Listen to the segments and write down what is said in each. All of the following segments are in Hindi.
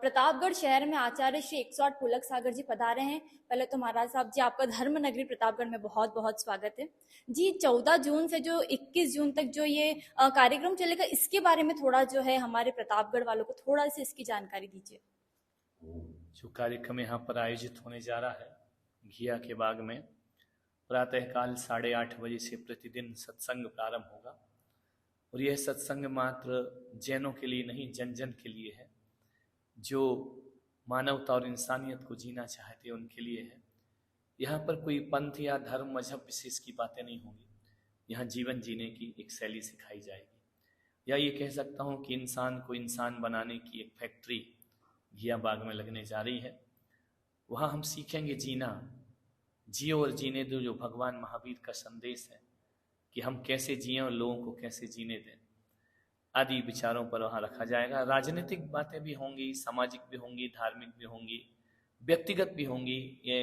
प्रतापगढ़ शहर में आचार्य श्री 108 पुलक सागर जी पधारे हैं। पहले तो महाराज साहब जी, आपका धर्म नगरी प्रतापगढ़ में बहुत बहुत स्वागत है जी। 14 जून से जो 21 जून तक जो ये कार्यक्रम चलेगा, इसके बारे में थोड़ा जो है हमारे प्रतापगढ़ वालों को थोड़ा सी इसकी जानकारी दीजिए। जो कार्यक्रम यहाँ पर आयोजित होने जा रहा है घिया के बाग में, प्रातःकाल 8:30 बजे से प्रतिदिन सत्संग प्रारंभ होगा। और यह सत्संग मात्र जैनों के लिए नहीं, जन जन के लिए है। जो मानवता और इंसानियत को जीना चाहते हैं उनके लिए है। यहाँ पर कोई पंथ या धर्म मजहब विशेष की बातें नहीं होंगी। यहाँ जीवन जीने की एक शैली सिखाई जाएगी। या ये कह सकता हूँ कि इंसान को इंसान बनाने की एक फैक्ट्री घिया बाग में लगने जा रही है। वहाँ हम सीखेंगे जीना, जियो और जीने दो, जो भगवान महावीर का संदेश है कि हम कैसे जिए और लोगों को कैसे जीने दें, आदि विचारों पर वहाँ रखा जाएगा। राजनीतिक बातें भी होंगी, सामाजिक भी होंगी, धार्मिक भी होंगी, व्यक्तिगत भी होंगी। ये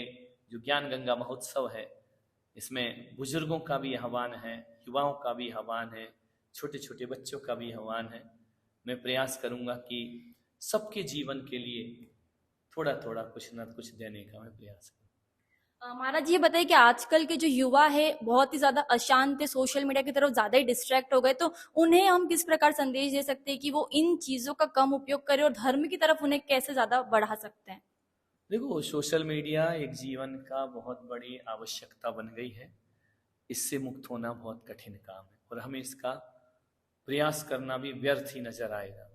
जो ज्ञान गंगा महोत्सव है, इसमें बुजुर्गों का भी आह्वान है, युवाओं का भी आह्वान है, छोटे छोटे बच्चों का भी आह्वान है। मैं प्रयास करूँगा कि सबके जीवन के लिए थोड़ा थोड़ा कुछ न कुछ देने का मैं प्रयास करूँ। महाराज ये बताइए कि आजकल के जो युवा है बहुत ही ज्यादा अशांत है, सोशल मीडिया की तरफ ज्यादा ही डिस्ट्रैक्ट हो गए, तो उन्हें हम किस प्रकार संदेश दे सकते हैं कि वो इन चीजों का कम उपयोग करें और धर्म की तरफ उन्हें कैसे ज्यादा बढ़ा सकते हैं? देखो, सोशल मीडिया एक जीवन का बहुत बड़ी आवश्यकता बन गई है। इससे मुक्त होना बहुत कठिन काम है और हमें इसका प्रयास करना भी व्यर्थ ही नजर आएगा।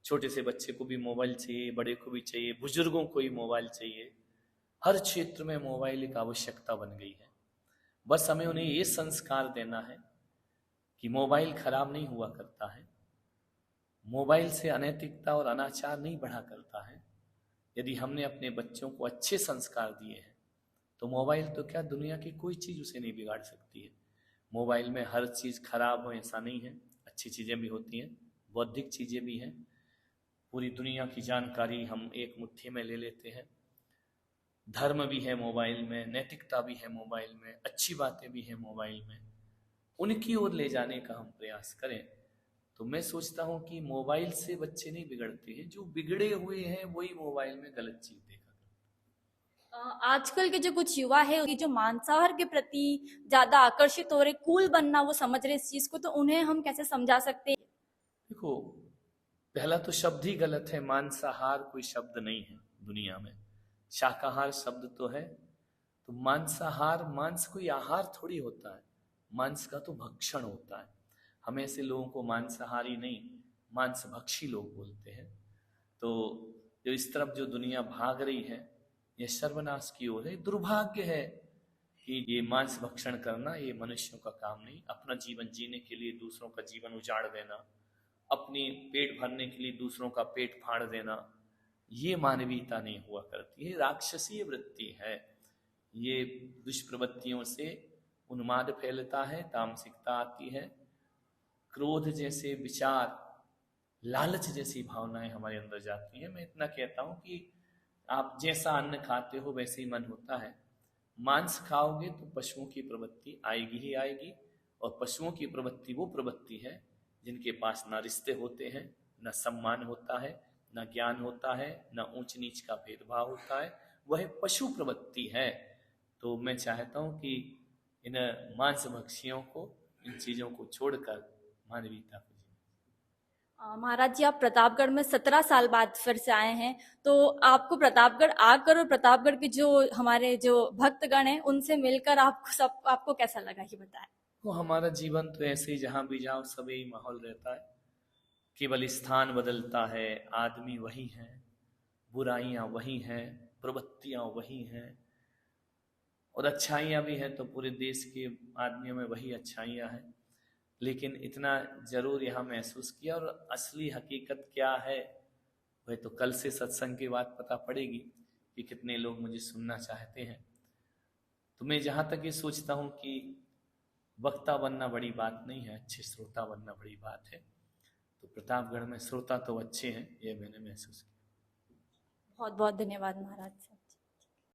छोटे से बच्चे को भी मोबाइल चाहिए, बड़े को भी चाहिए, बुजुर्गों को भी मोबाइल चाहिए। हर क्षेत्र में मोबाइल एक आवश्यकता बन गई है। बस हमें उन्हें ये संस्कार देना है कि मोबाइल खराब नहीं हुआ करता है, मोबाइल से अनैतिकता और अनाचार नहीं बढ़ा करता है। यदि हमने अपने बच्चों को अच्छे संस्कार दिए हैं तो मोबाइल तो क्या, दुनिया की कोई चीज़ उसे नहीं बिगाड़ सकती है। मोबाइल में हर चीज़ खराब हो ऐसा नहीं है, अच्छी चीज़ें भी होती हैं, बौद्धिक चीज़ें भी हैं। पूरी दुनिया की जानकारी हम एक मुट्ठी में ले लेते हैं। धर्म भी है मोबाइल में, नैतिकता भी है मोबाइल में, अच्छी बातें भी हैं मोबाइल में। उनकी ओर ले जाने का हम प्रयास करें तो मैं सोचता हूँ कि मोबाइल से बच्चे नहीं बिगड़ते हैं, जो बिगड़े हुए हैं वही मोबाइल में गलत चीज देखा। आजकल के जो कुछ युवा है ये जो मांसाहार के प्रति ज्यादा आकर्षित हो रहे, कूल बनना वो समझ रहे इस चीज को, तो उन्हें हम कैसे समझा सकते हैं? देखो, पहला तो शब्द ही गलत है। मांसाहार कोई शब्द नहीं है दुनिया में, शाकाहार शब्द तो है। तो मांसाहार, मांस कोई आहार थोड़ी होता है, मांस का तो भक्षण होता है। हम ऐसे लोगों को मांसाहारी नहीं, मांस भक्षी लोग बोलते हैं। तो जो इस तरफ जो दुनिया भाग रही है, यह सर्वनाश की ओर है। दुर्भाग्य है कि ये मांस भक्षण करना ये मनुष्यों का काम नहीं। अपना जीवन जीने के लिए दूसरों का जीवन उजाड़ देना, अपनी पेट भरने के लिए दूसरों का पेट फाड़ देना, ये मानवीयता नहीं हुआ करती है, राक्षसीय वृत्ति है। ये दुष्प्रवृत्तियों से उन्माद फैलता है, तामसिकता आती है, क्रोध जैसे विचार, लालच जैसी भावनाएं हमारे अंदर जाती हैं। मैं इतना कहता हूं कि आप जैसा अन्न खाते हो वैसे ही मन होता है। मांस खाओगे तो पशुओं की प्रवृत्ति आएगी ही आएगी। और पशुओं की प्रवृत्ति वो प्रवृत्ति है जिनके पास ना रिश्ते होते हैं, ना सम्मान होता है, ना ज्ञान होता है, ना ऊंच नीच का भेदभाव होता है। वह पशु प्रवृत्ति है। तो मैं चाहता हूं कि इन मांस भक्षियों को, इन चीजों को छोड़कर मानवीयता को। महाराज जी, आप प्रतापगढ़ में 17 साल बाद फिर से आए हैं, तो आपको प्रतापगढ़ आकर और प्रतापगढ़ के जो हमारे जो भक्तगण हैं उनसे मिलकर आपको कैसा लगा, ये बताएं। तो हमारा जीवन तो ऐसे ही, जहां भी जाओ सब यही माहौल रहता है। केवल स्थान बदलता है, आदमी वही है, बुराइयां वही हैं, प्रवृत्तियां वही हैं, और अच्छाइयां भी हैं तो पूरे देश के आदमियों में वही अच्छाइयां हैं। लेकिन इतना जरूर यहाँ महसूस किया, और असली हकीकत क्या है वह तो कल से सत्संग के बाद पता पड़ेगी कि कितने लोग मुझे सुनना चाहते हैं। तो मैं जहाँ तक ये सोचता हूँ कि वक्ता बनना बड़ी बात नहीं है, अच्छे श्रोता बनना बड़ी बात है। तो प्रतापगढ़ में श्रोता तो अच्छे हैं, ये मैंने महसूस किया। बहुत बहुत धन्यवाद महाराज।